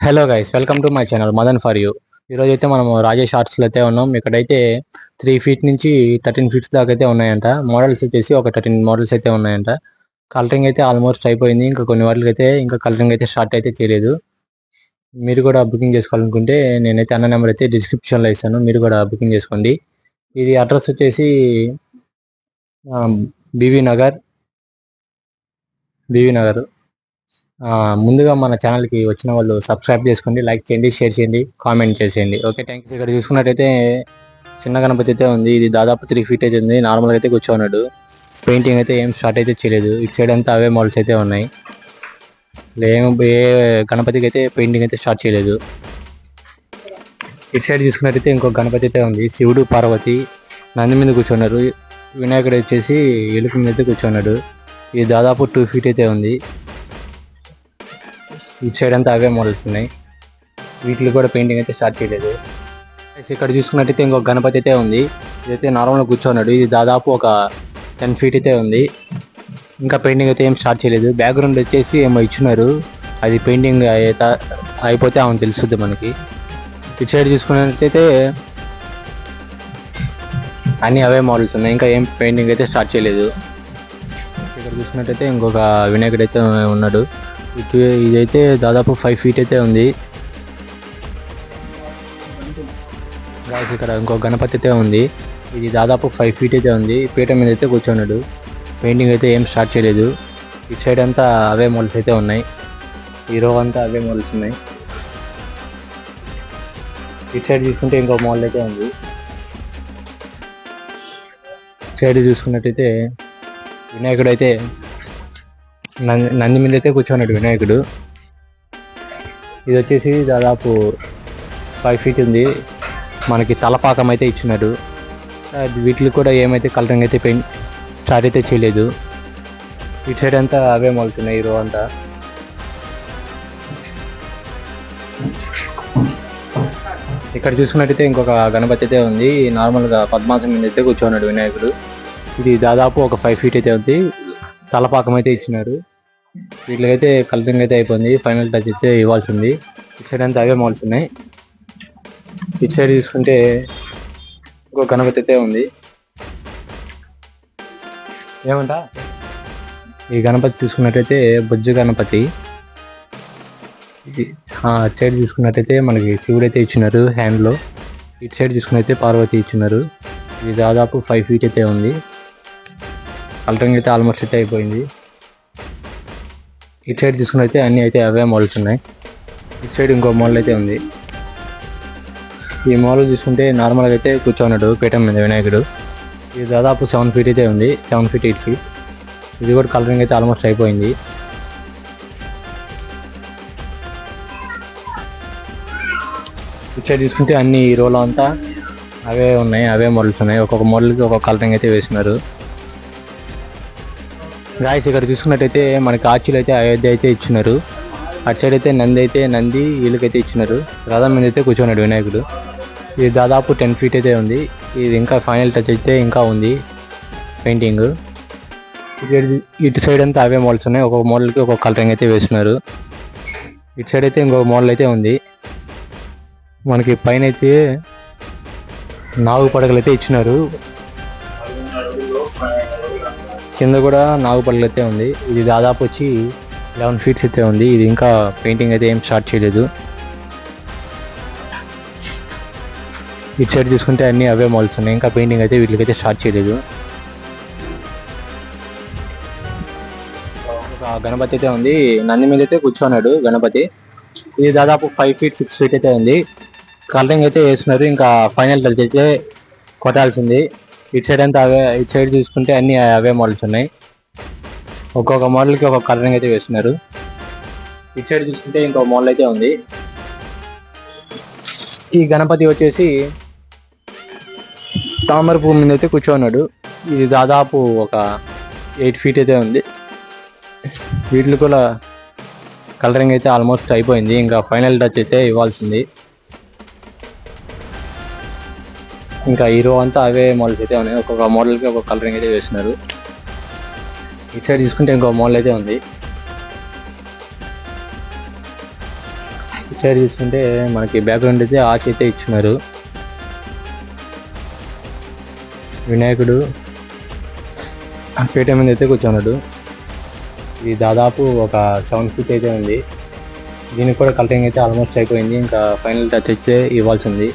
Hello guys, welcome to my channel Madan for you. ఈరోజు అయితే మనం రాజేష్ ఆర్ట్స్లో అయితే ఉన్నాం. ఇక్కడైతే 3 feet నుంచి 13 feet దాకా అయితే ఉన్నాయంట. మోడల్స్ వచ్చేసి ఒక 13 మోడల్స్ అయితే ఉన్నాయంట. కలరింగ్ అయితే ఆల్మోస్ట్ అయిపోయింది. ఇంకా కొన్ని వాటికి అయితే ఇంకా కలరింగ్ అయితే స్టార్ట్ అయితే చేయలేదు. మీరు కూడా బుకింగ్ చేసుకోవాలనుకుంటే నేనైతే అన్న నెంబర్ అయితే డిస్క్రిప్షన్లో ఇస్తాను, మీరు కూడా బుకింగ్ చేసుకోండి. ఇది అడ్రస్ వచ్చేసి బీవీ నగర్. ముందుగా మన ఛానల్కి వచ్చిన వాళ్ళు సబ్స్క్రైబ్ చేసుకోండి, లైక్ చేయండి, షేర్ చేయండి, కామెంట్ చేసేయండి. Okay, thank you. ఇక్కడ చూసుకున్నట్టయితే చిన్న గణపతి అయితే ఉంది. ఇది దాదాపు 3 feet అయితే ఉంది. నార్మల్గా అయితే కూర్చోన్నాడు. పెయింటింగ్ అయితే ఏం స్టార్ట్ అయితే చేయలేదు. ఇటు సైడ్ అంతా అవే మోడల్స్ అయితే ఉన్నాయి. అసలు ఏ గణపతికి అయితే పెయింటింగ్ అయితే స్టార్ట్ చేయలేదు. ఇటు సైడ్ చూసుకున్నట్టయితే ఇంకొక గణపతి అయితే ఉంది. శివుడు, పార్వతి నంది మీద కూర్చున్నారు. వినాయకుడు వచ్చేసి ఎలుక మీద అయితే కూర్చున్నాడు. ఇది దాదాపు 2 feet అయితే ఉంది. ఇటు సైడ్ అంతా అవే మోడల్స్ ఉన్నాయి. వీటికి కూడా పెయింటింగ్ అయితే స్టార్ట్ చేయలేదు. ఇక్కడ చూసుకున్నట్టయితే ఇంకొక గణపతి అయితే ఉంది. ఇదైతే నార్మల్గా కూర్చోన్నాడు. ఇది దాదాపు ఒక 10 feet అయితే ఉంది. ఇంకా పెయింటింగ్ అయితే ఏం స్టార్ట్ చేయలేదు. బ్యాక్గ్రౌండ్ వచ్చేసి ఏమో ఇచ్చినారు, అది పెయింటింగ్ అయిపోతే అవును తెలుస్తుంది మనకి. ఇటు సైడ్ చూసుకున్నట్టయితే అన్ని అవే మోడల్స్ ఉన్నాయి. ఇంకా ఏం పెయింటింగ్ అయితే స్టార్ట్ చేయలేదు. ఇక్కడ చూసుకున్నట్టయితే ఇంకొక వినాయకుడు అయితే ఉన్నాడు. ఇదైతే దాదాపు 5 feet అయితే ఉంది. ఇక్కడ ఇంకో గణపతి అయితే ఉంది. ఇది దాదాపు 5 feet అయితే ఉంది. పీట మీద అయితే కూర్చున్నాడు. పెయింటింగ్ అయితే ఏం స్టార్ట్ చేయలేదు. ఇటు సైడ్ అంతా అవే మోడల్స్ అయితే ఉన్నాయి. ఈ రో అంతా అవే మోడల్స్ ఉన్నాయి. ఇటు సైడ్ చూసుకుంటే ఇంకో మోడల్ అయితే ఉంది. సైడ్ చూసుకున్నట్టయితే వినాయకుడు అయితే నంది మీద అయితే కూర్చున్నాడు వినాయకుడు. ఇది వచ్చేసి దాదాపు 5 feet ఉంది. మనకి తలపాకం అయితే ఇచ్చినారు. వీటికి కూడా ఏమైతే కలరింగ్ అయితే పెయింట్ స్టార్ట్ అయితే చేయలేదు. ఇటు సైడ్ అంతా అవే మోడల్స్ ఉన్నాయి. ఈ రో అంతా ఇక్కడ చూసుకున్నట్టయితే ఇంకొక గణపతి అయితే ఉంది. నార్మల్గా పద్మాసనం మీద అయితే కూర్చున్నాడు వినాయకుడు. ఇది దాదాపు ఒక 5 feet అయితే ఉంది. తలపాకం అయితే ఇచ్చినారు. వీటికైతే కలరింగ్ అయితే అయిపోయింది. ఫైనల్ టచ్ అయితే ఇవ్వాల్సింది. ఇటు సైడ్ అంతా అవే మోడల్స్ ఉన్నాయి. ఇటు సైడ్ చూసుకుంటే ఇంకో గణపతి అయితే ఉంది. ఏమంటా ఈ గణపతి చూసుకున్నట్టయితే బొజ్జు గణపతి. ఇది అటు సైడ్ చూసుకున్నట్టయితే మనకి శివుడు అయితే ఇచ్చినారు హ్యాండ్లో. ఇటు సైడ్ చూసుకున్నట్టయితే పార్వతి ఇచ్చినారు. ఇది దాదాపు 5 feet అయితే ఉంది. కలరింగ్ అయితే ఆల్మోస్ట్ అయితే అయిపోయింది. ఇటు సైడ్ చూసుకున్నట్టయితే అన్నీ అయితే అవే మోడల్స్ ఉన్నాయి. ఇటు సైడ్ ఇంకో మోడల్ అయితే ఉంది. ఈ మోడల్ చూసుకుంటే నార్మల్గా అయితే కూర్చోన్నాడు పీఠం మీద వినాయకుడు. ఇది దాదాపు 7 feet అయితే ఉంది. 7 feet 8 feet. ఇది కూడా కలరింగ్ అయితే ఆల్మోస్ట్ అయిపోయింది. ఇటు సైడ్ చూసుకుంటే అన్ని ఈ రోలో అంతా అవే ఉన్నాయి, అవే మోడల్స్ ఉన్నాయి. ఒక్కొక్క మోడల్కి ఒక్కొక్క కలరింగ్ అయితే వేసినారు. గాయస్ ఇక్కడ చూసుకున్నట్టయితే మనకి ఆర్చిలు అయితే అయోధ్య అయితే ఇచ్చినారు. అటు సైడ్ అయితే నంది వీళ్ళకైతే ఇచ్చినారు. రథం మీద అయితే కూర్చున్నాడు వినాయకుడు. ఇది దాదాపు 10 feet అయితే ఉంది. ఇది ఇంకా ఫైనల్ టచ్ అయితే ఇంకా ఉంది పెయింటింగ్. ఇటు సైడ్ అంతా అవే మోడల్స్ ఉన్నాయి. ఒక్కొక్క మోడల్కి ఒక్కొక్క కలరింగ్ అయితే వేస్తున్నారు. ఇటు సైడ్ అయితే ఇంకొక మోడల్ అయితే ఉంది. మనకి పైన అయితే నాగు పడగలు అయితే ఇచ్చినారు. కింద కూడా నాగు పడగలు అయితే ఉంది. ఇది దాదాపు వచ్చి 11 feet అయితే ఉంది. ఇది ఇంకా పెయింటింగ్ అయితే ఏం స్టార్ట్ చేయలేదు. ఇటు సైడ్ చూసుకుంటే అన్ని అవే మోడల్స్ ఉన్నాయి. ఇంకా పెయింటింగ్ అయితే వీటికైతే స్టార్ట్ చేయలేదు. ఒక గణపతి అయితే ఉంది. నంది మీద అయితే కూర్చున్నాడు గణపతి. ఇది దాదాపు 5 feet 6 feet అయితే ఉంది. కలరింగ్ అయితే వేస్తున్నారు. ఇంకా ఫైనల్ టచ్ అయితే కొట్టాల్సింది. ఇటు సైడ్ అంతా అవే. ఇటు సైడ్ చూసుకుంటే అన్ని అవే మోడల్స్ ఉన్నాయి. ఒక్కొక్క మోడల్కి ఒక్కొక్క కలరింగ్ అయితే వేస్తున్నారు. ఇటు సైడ్ చూసుకుంటే ఇంకో మోడల్ అయితే ఉంది. ఈ గణపతి వచ్చేసి తామర పువ్వు మీద అయితే కూర్చోన్నాడు. ఇది దాదాపు ఒక 8 feet అయితే ఉంది. వీటిలో కూడా కలరింగ్ అయితే ఆల్మోస్ట్ అయిపోయింది. ఇంకా ఫైనల్ టచ్ అయితే ఇవ్వాల్సింది. ఇంకా ఈ రో అంతా అవే మోడల్స్ అయితే ఉన్నాయి. ఒక్కొక్క మోడల్కి ఒక్కొక్క కలరింగ్ అయితే వేస్తున్నారు. ఇటు సైడ్ చూసుకుంటే ఇంకో మోడల్ అయితే ఉంది. సైడ్ తీసుకుంటే మనకి బ్యాక్గ్రౌండ్ అయితే ఆర్చ్ అయితే ఇచ్చున్నారు. వినాయకుడు పీఠ మీద అయితే కూర్చున్నాడు. ఇది దాదాపు ఒక 7 ఫీట్ అయితే ఉంది. దీనికి కూడా కలరింగ్ అయితే ఆల్మోస్ట్ అయిపోయింది. ఇంకా ఫైనల్ టచ్ అయితే ఇవ్వాల్సి ఉంది.